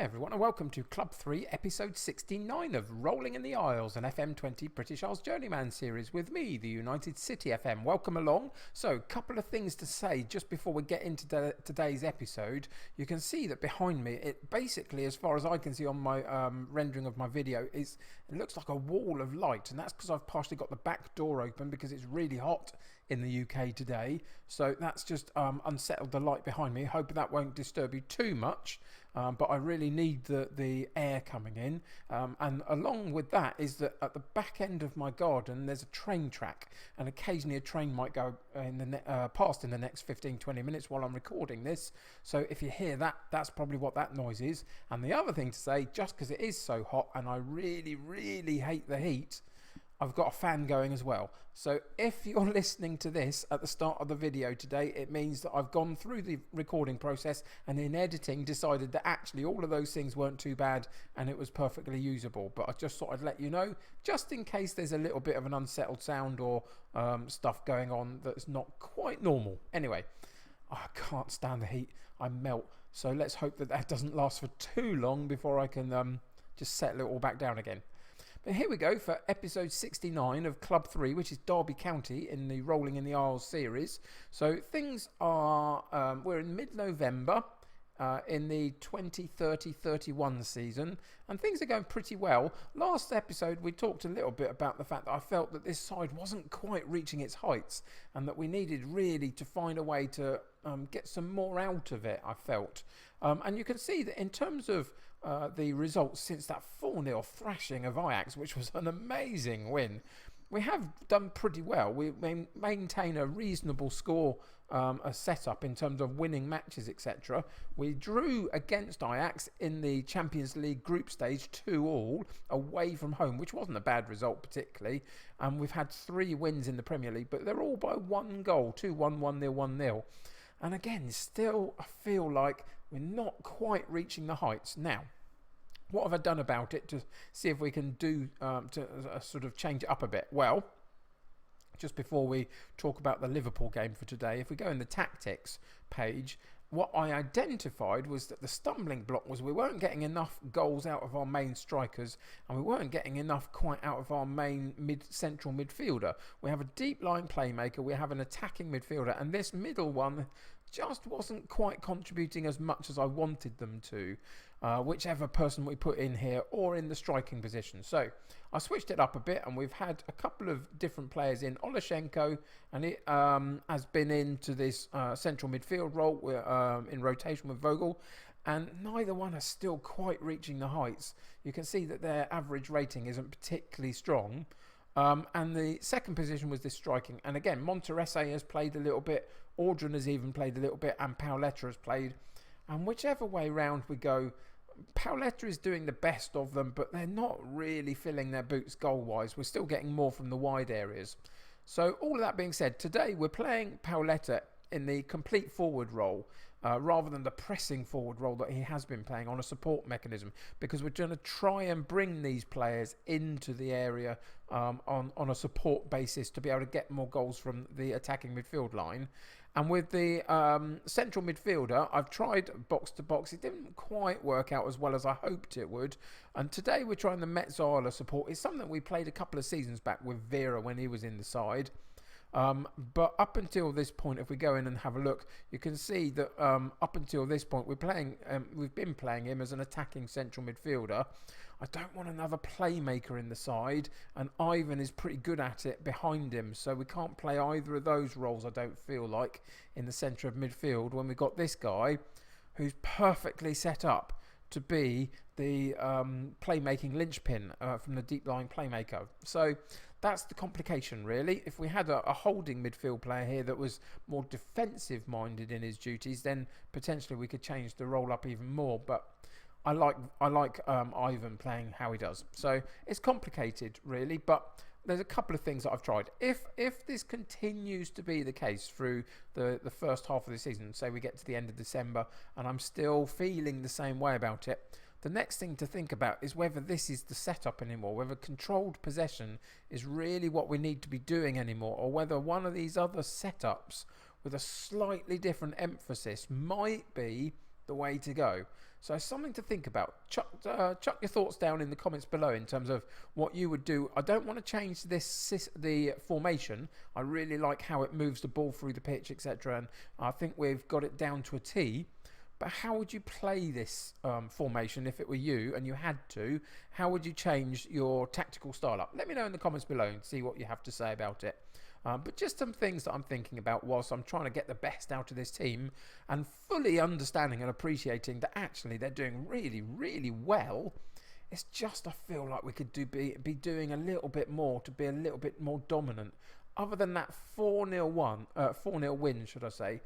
everyone, and welcome to Club 3, episode 69 of Rolling in the Isles, an FM20 British Isles Journeyman series with me, the United City FM. Welcome along. So, a couple of things to say just before we get into today's episode. You can see that behind me, it basically, as far as I can see on my rendering of my video, it looks like a wall of light, and that's because I've partially got the back door open because it's really hot in the UK today. So that's just unsettled the light behind me. Hope that won't disturb you too much, but I really need the air coming in, and along with that is that at the back end of my garden there's a train track, and occasionally a train might go past in the next 15-20 minutes while I'm recording this. So if you hear that, that's probably what that noise is. And the other thing to say, just because it is so hot and I really hate the heat, I've got a fan going as well. So if you're listening to this at the start of the video today, it means that I've gone through the recording process and in editing decided that actually all of those things weren't too bad and it was perfectly usable. But I just thought I'd let you know, just in case there's a little bit of an unsettled sound or stuff going on that's not quite normal. Anyway, I can't stand the heat. I melt. So let's hope that that doesn't last for too long before I can just settle it all back down again. But here we go for episode 69 of Club 3, which is Derby County in the Rolling in the Isles series. So things are, we're in mid-November in the 2030-31 season, and things are going pretty well. Last episode we talked a little bit about the fact that I felt that this side wasn't quite reaching its heights and that we needed really to find a way to get some more out of it, I felt. And you can see that in terms of the results since that 4-0 thrashing of Ajax, which was an amazing win, we have done pretty well. We maintain a reasonable score, a setup in terms of winning matches, etc. We drew against Ajax in the Champions League group stage 2-2 away from home, which wasn't a bad result particularly. And we've had 3 wins in the Premier League, but they're all by 1 goal, 2-1, 1-0, 1-0. And again, still I feel like we're not quite reaching the heights. Now, what have I done about it to see if we can do to sort of change it up a bit? Well, just before we talk about the Liverpool game for today, if we go in the tactics page, what I identified was that the stumbling block was we weren't getting enough goals out of our main strikers, and we weren't getting enough quite out of our main central midfielder. We have a deep line playmaker, we have an attacking midfielder, and this middle one just wasn't quite contributing as much as I wanted them to, whichever person we put in here or in the striking position. So I switched it up a bit, and we've had a couple of different players in. Olashenko, and it has been into this central midfield role in rotation with Vogel, and neither one are still quite reaching the heights. You can see that their average rating isn't particularly strong. And the second position was this striking, and again Monterese has played a little bit, Audrin has even played a little bit, and Paoletta has played, and whichever way round we go, Paoletta is doing the best of them, but they're not really filling their boots goal wise. We're still getting more from the wide areas. So all of that being said, today we're playing Paoletta in the complete forward role, rather than the pressing forward role that he has been playing on a support mechanism, because we're going to try and bring these players into the area on a support basis to be able to get more goals from the attacking midfield line. And with the central midfielder, I've tried box to box. It didn't quite work out as well as I hoped it would. And today we're trying the Metzala support. It's something we played a couple of seasons back with Vera when he was in the side. But up until this point, if we go in and have a look, you can see that up until this point we've been playing him as an attacking central midfielder. I don't want another playmaker in the side, and Ivan is pretty good at it behind him, so we can't play either of those roles, I don't feel like, in the centre of midfield when we've got this guy who's perfectly set up to be the playmaking linchpin from the deep line playmaker. So that's the complication, really. If we had a holding midfield player here that was more defensive minded in his duties, then potentially we could change the role up even more. But I like Ivan playing how he does. So it's complicated, really, but there's a couple of things that I've tried. If this continues to be the case through the first half of the season, say we get to the end of December and I'm still feeling the same way about it, the next thing to think about is whether this is the setup anymore, whether controlled possession is really what we need to be doing anymore, or whether one of these other setups with a slightly different emphasis might be the way to go. So something to think about. Chuck your thoughts down in the comments below in terms of what you would do. I don't want to change the formation. I really like how it moves the ball through the pitch, etc. And I think we've got it down to a T. But how would you play this formation if it were you and you had to? How would you change your tactical style up? Let me know in the comments below and see what you have to say about it. But just some things that I'm thinking about whilst I'm trying to get the best out of this team and fully understanding and appreciating that actually they're doing really, really well. It's just I feel like we could be doing a little bit more to be a little bit more dominant. Other than that 4-0 win, should I say,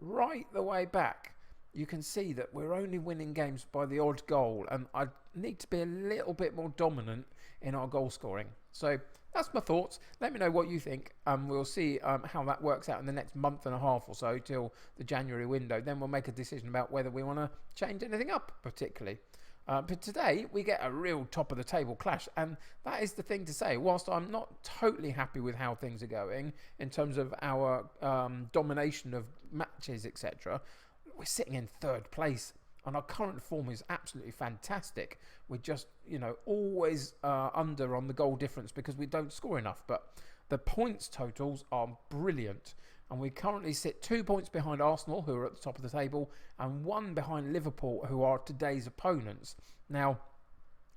right the way back, you can see that we're only winning games by the odd goal, and I need to be a little bit more dominant in our goal scoring. So that's my thoughts. Let me know what you think. We'll see how that works out in the next month and a half or so till the January window. Then we'll make a decision about whether we want to change anything up particularly. But today we get a real top of the table clash, and that is the thing to say. Whilst I'm not totally happy with how things are going in terms of our domination of matches, etc., we're sitting in third place and our current form is absolutely fantastic. We're just, always under on the goal difference because we don't score enough, but the points totals are brilliant. And we currently sit 2 points behind Arsenal, who are at the top of the table, and 1 behind Liverpool, who are today's opponents. Now,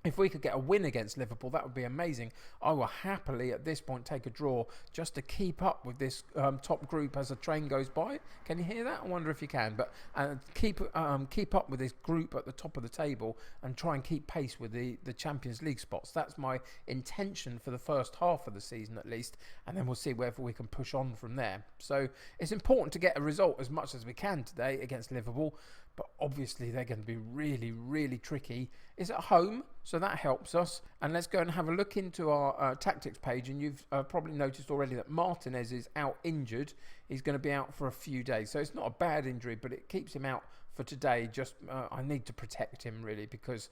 if we could get a win against Liverpool, that would be amazing. I will happily, at this point, take a draw just to keep up with this top group as the train goes by. Can you hear that? I wonder if you can. But keep up with this group at the top of the table and try and keep pace with the Champions League spots. That's my intention for the first half of the season, at least. And then we'll see whether we can push on from there. So it's important to get a result as much as we can today against Liverpool. But obviously they're going to be really, really tricky. It's at home, so that helps us. And let's go and have a look into our tactics page. And you've probably noticed already that Martinez is out injured. He's going to be out for a few days. So it's not a bad injury, but it keeps him out for today. Just I need to protect him, really, because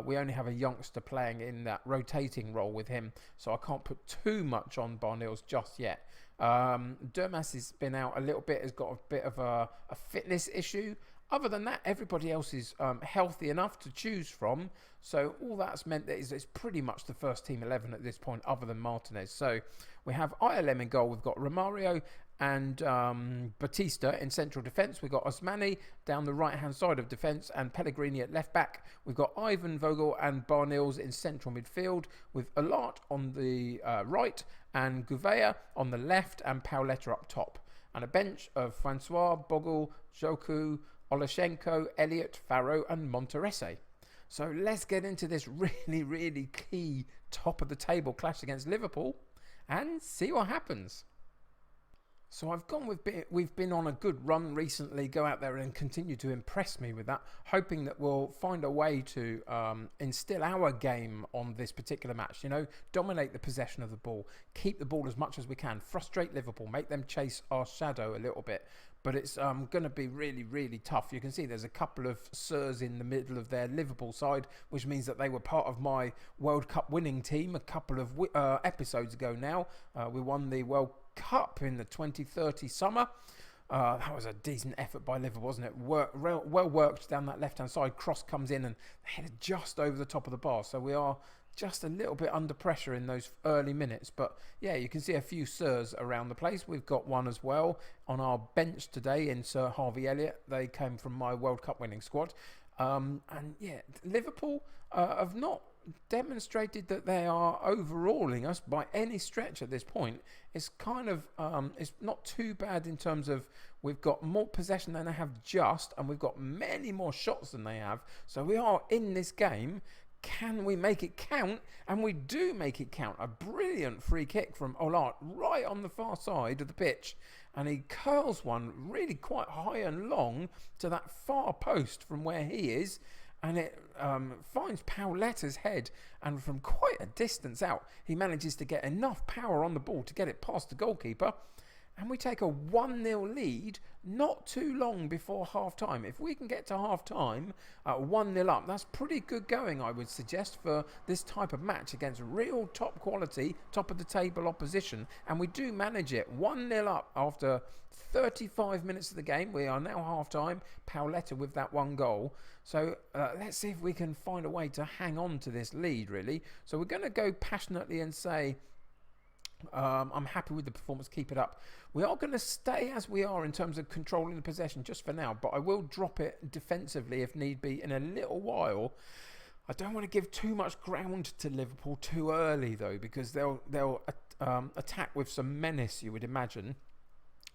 we only have a youngster playing in that rotating role with him. So I can't put too much on Barnils just yet. Dermas has been out a little bit, has got a bit of a fitness issue. Other than that, everybody else is healthy enough to choose from. So all that's meant that it's pretty much the first team 11 at this point, other than Martinez. So we have ILM in goal. We've got Romario and Batista in central defence. We've got Osmani down the right-hand side of defence and Pellegrini at left-back. We've got Ivan Vogel and Barnils in central midfield with Alart on the right and Gouveia on the left and Paoletta up top. And a bench of Francois, Bogle, Joku, Olashenko, Elliott, Farrow and Monterese. So let's get into this really, really key top of the table clash against Liverpool and see what happens. So I've gone with we've been on a good run recently. Go out there and continue to impress me with that, hoping that we'll find a way to instill our game on this particular match. Dominate the possession of the ball, keep the ball as much as we can, frustrate Liverpool, make them chase our shadow a little bit. But it's going to be really, really tough. You can see there's a couple of Sirs in the middle of their Liverpool side, which means that they were part of my World Cup winning team a couple of episodes ago now. We won the World Cup in the 2030 summer. That was a decent effort by Liverpool, wasn't it? Well worked down that left-hand side. Cross comes in and headed just over the top of the bar. So we are just a little bit under pressure in those early minutes. But yeah, you can see a few Sirs around the place. We've got one as well on our bench today in Sir Harvey Elliott. They came from my World Cup winning squad. And yeah, Liverpool have not demonstrated that they are overruling us by any stretch at this point. It's kind of it's not too bad in terms of we've got more possession than they have just, and we've got many more shots than they have. So we are in this game. Can we make it count? And we do make it count. A brilliant free kick from Olart right on the far side of the pitch. And he curls one really quite high and long to that far post from where he is. And it finds Pauletta's head. And from quite a distance out, he manages to get enough power on the ball to get it past the goalkeeper. and we take a 1-0 lead not too long before half-time. If we can get to half-time at 1-0 up, that's pretty good going, I would suggest, for this type of match against real top quality, top-of-the-table opposition. And we do manage it. 1-0 up after 35 minutes of the game. We are now half-time. Paoletta with that one goal. So let's see if we can find a way to hang on to this lead, really. So we're going to go passionately and say, I'm happy with the performance, keep it up. We are going to stay as we are in terms of controlling the possession just for now, but I will drop it defensively if need be in a little while. I don't want to give too much ground to Liverpool too early though, because they'll attack with some menace, you would imagine.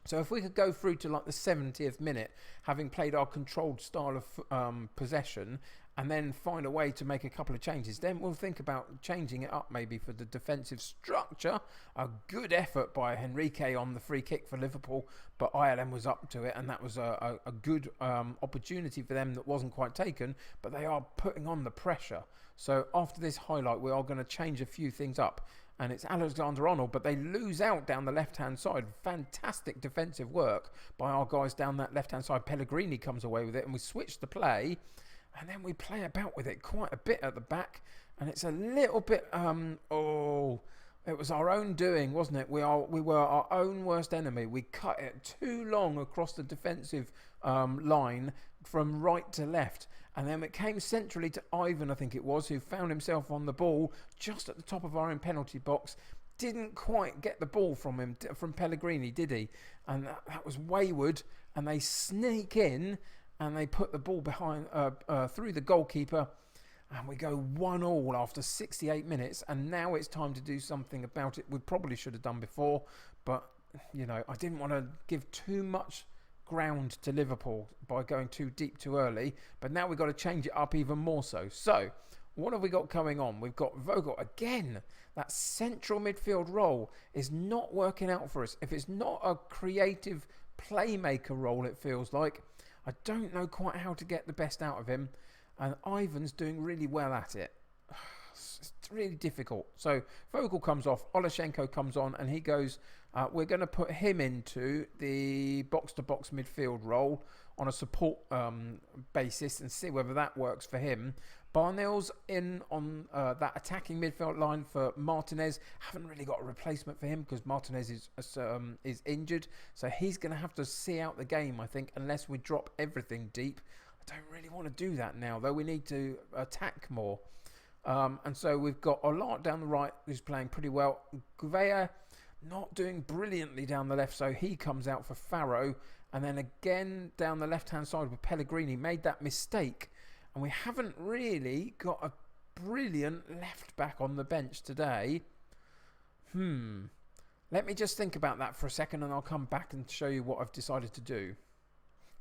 So if we could go through to like the 70th minute, having played our controlled style of possession, and then find a way to make a couple of changes, then we'll think about changing it up maybe for the defensive structure. A good effort by Henrique on the free kick for Liverpool, but ILM was up to it, and that was a good opportunity for them that wasn't quite taken, but they are putting on the pressure. So after this highlight, we are going to change a few things up. And it's Alexander-Arnold, but they lose out down the left-hand side. Fantastic defensive work by our guys down that left-hand side. Pellegrini comes away with it, and we switch the play, and then we play about with it quite a bit at the back, and it's a little bit, it was our own doing, wasn't it? We were our own worst enemy. We cut it too long across the defensive line from right to left. And then it came centrally to Ivan, I think it was, who found himself on the ball just at the top of our own penalty box. Didn't quite get the ball from Pellegrini, did he? And that was wayward. And they sneak in and they put the ball behind through the goalkeeper. And we go 1-1 after 68 minutes. And now it's time to do something about it. We probably should have done before. But, you know, I didn't want to give too much ground to Liverpool by going too deep too early, but now we've got to change it up even more so. What have we got going on? We've got Vogel again. That central midfield role is not working out for us. If it's not a creative playmaker role, it feels like, I don't know quite how to get the best out of him, and Ivan's doing really well at it. It's really difficult. So Vogel comes off, Olashenko comes on, and he goes, we're going to put him into the box-to-box midfield role on a support basis and see whether that works for him. Barnell's in on that attacking midfield line for Martinez. Haven't really got a replacement for him because Martinez is injured. So he's going to have to see out the game, I think, unless we drop everything deep. I don't really want to do that now, though. We need to attack more. And so we've got Olart down the right, who's playing pretty well. Gouveia not doing brilliantly down the left, so he comes out for Farrow. And then again down the left-hand side with Pellegrini, made that mistake. And we haven't really got a brilliant left-back on the bench today. Let me just think about that for a second, and I'll come back and show you what I've decided to do.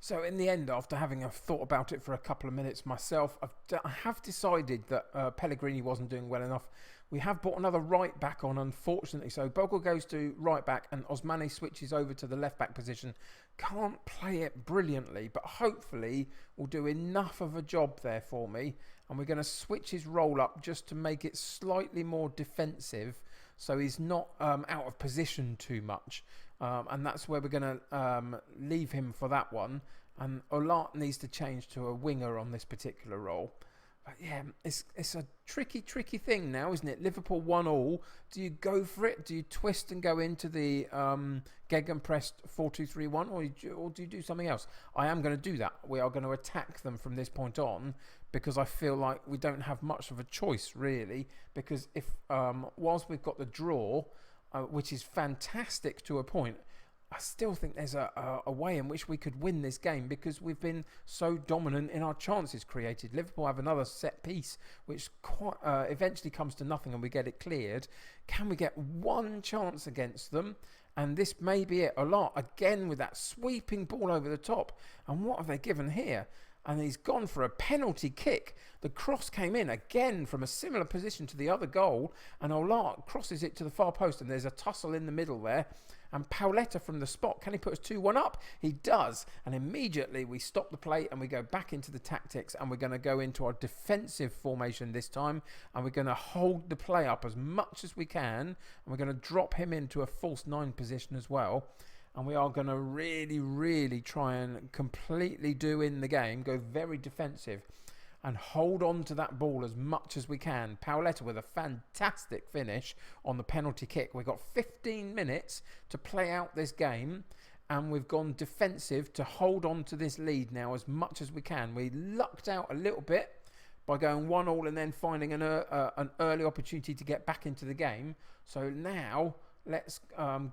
So in the end, after having thought about it for a couple of minutes myself, I have decided that Pellegrini wasn't doing well enough. We have brought another right back on, unfortunately. So Bogle goes to right back and Osmane switches over to the left back position. Can't play it brilliantly, but hopefully will do enough of a job there for me. And we're going to switch his role up just to make it slightly more defensive, so he's not out of position too much. And that's where we're going to leave him for that one. And Olart needs to change to a winger on this particular role. But yeah, it's a tricky thing now, isn't it? Liverpool 1-1. Do you go for it? Do you twist and go into the Gegenpress 4-2-3-1, or do you do something else? I am going to do that. We are going to attack them from this point on, because I feel like we don't have much of a choice, really. Because if whilst we've got the draw, which is fantastic to a point, I still think there's a way in which we could win this game, because we've been so dominant in our chances created. Liverpool have another set piece which eventually comes to nothing and we get it cleared. Can we get one chance against them? And this may be it. A lot again with that sweeping ball over the top. And what have they given here? And he's gone for a penalty kick. The cross came in again from a similar position to the other goal, and Olart crosses it to the far post, and there's a tussle in the middle there. And Paoletta from the spot, can he put us 2-1 up? He does. And immediately we stop the play and we go back into the tactics, and we're going to go into our defensive formation this time, and we're going to hold the play up as much as we can, and we're going to drop him into a false 9 position as well. and we are going to really try and completely do in the game, go very defensive and hold on to that ball as much as we can. Paoletta with a fantastic finish on the penalty kick. We've got 15 minutes to play out this game, and we've gone defensive to hold on to this lead now as much as we can. We lucked out a little bit by going 1-1 and then finding an early opportunity to get back into the game. So now let's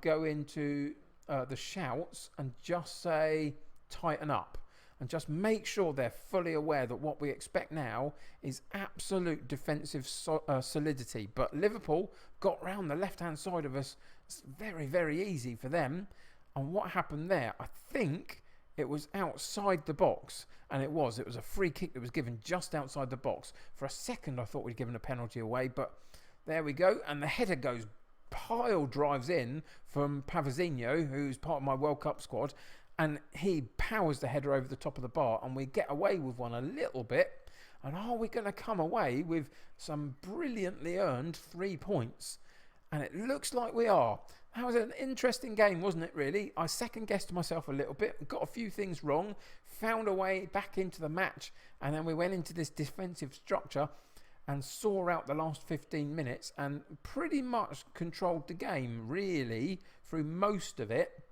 go into the shouts and just say tighten up. And just make sure they're fully aware that what we expect now is absolute defensive solidity. But Liverpool got round the left-hand side of us. It's very easy for them. And what happened there, I think it was outside the box. And it was a free kick that was given just outside the box. For a second, I thought we'd given a penalty away. But there we go. And the header goes, pile drives in from Pavazinho, who's part of my World Cup squad. And he powers the header over the top of the bar, and we get away with one a little bit. And are we going to come away with some brilliantly earned 3 points? And it looks like we are. That was an interesting game, wasn't it, really? I second-guessed myself a little bit, got a few things wrong, found a way back into the match, and then we went into this defensive structure and saw out the last 15 minutes and pretty much controlled the game, really, through most of it.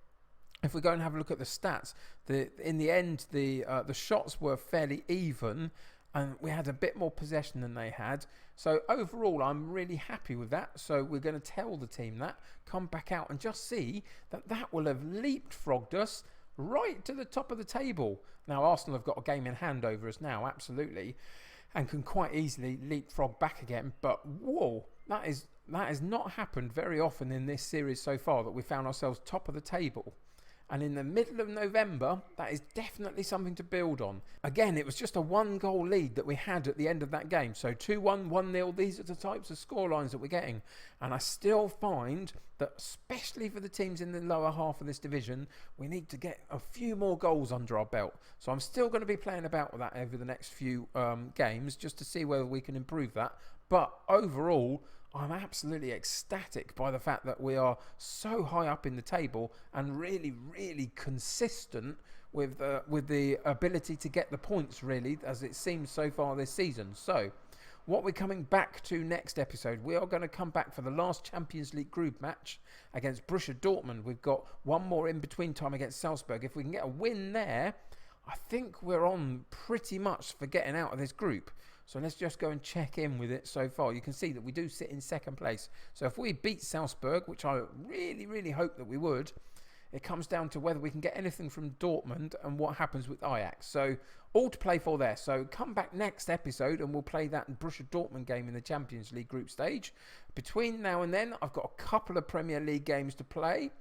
If we go and have a look at the stats, in the end, the shots were fairly even, and we had a bit more possession than they had. So overall, I'm really happy with that. So we're going to tell the team that, come back out and just see that will have leapfrogged us right to the top of the table. Now, Arsenal have got a game in hand over us now, absolutely, and can quite easily leapfrog back again. But whoa, that has not happened very often in this series so far, that we found ourselves top of the table. And in the middle of November, that is definitely something to build on. Again, it was just a 1-goal lead that we had at the end of that game. So 2-1, 1-0, these are the types of scorelines that we're getting. And I still find that, especially for the teams in the lower half of this division, we need to get a few more goals under our belt. So I'm still going to be playing about with that over the next few games, just to see whether we can improve that. But overall, I'm absolutely ecstatic by the fact that we are so high up in the table and really consistent with the ability to get the points, really, as it seems so far this season. So what we're coming back to next episode, we are going to come back for the last Champions League group match against Borussia Dortmund. We've got one more in between time against Salzburg. If we can get a win there, I think we're on pretty much for getting out of this group. So let's just go and check in with it so far. You can see that we do sit in second place. So if we beat Salzburg, which I really hope that we would, it comes down to whether we can get anything from Dortmund and what happens with Ajax. So all to play for there. So come back next episode and we'll play that Borussia Dortmund game in the Champions League group stage. Between now and then, I've got a couple of Premier League games to play.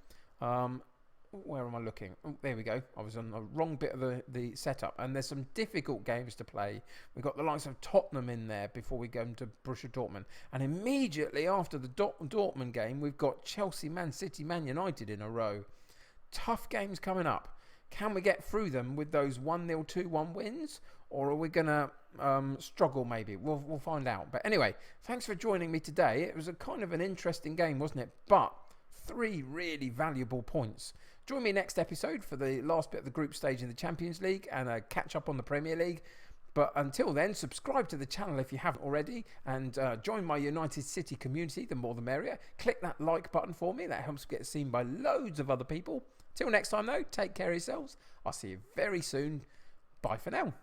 Where am I looking? Oh, there we go. I was on the wrong bit of the setup. And there's some difficult games to play. We've got the likes of Tottenham in there before we go into Borussia Dortmund. And immediately after the Dortmund game, we've got Chelsea, Man City, Man United in a row. Tough games coming up. Can we get through them with those 1-0, 2-1 wins? Or are we going to struggle maybe? We'll find out. But anyway, thanks for joining me today. It was a kind of an interesting game, wasn't it? But 3 really valuable points. Join me next episode for the last bit of the group stage in the Champions League and a catch up on the Premier League. But until then, subscribe to the channel if you haven't already, and join my United City community, the more the merrier. Click that like button for me. That helps get seen by loads of other people. Till next time though, take care of yourselves. I'll see you very soon. Bye for now.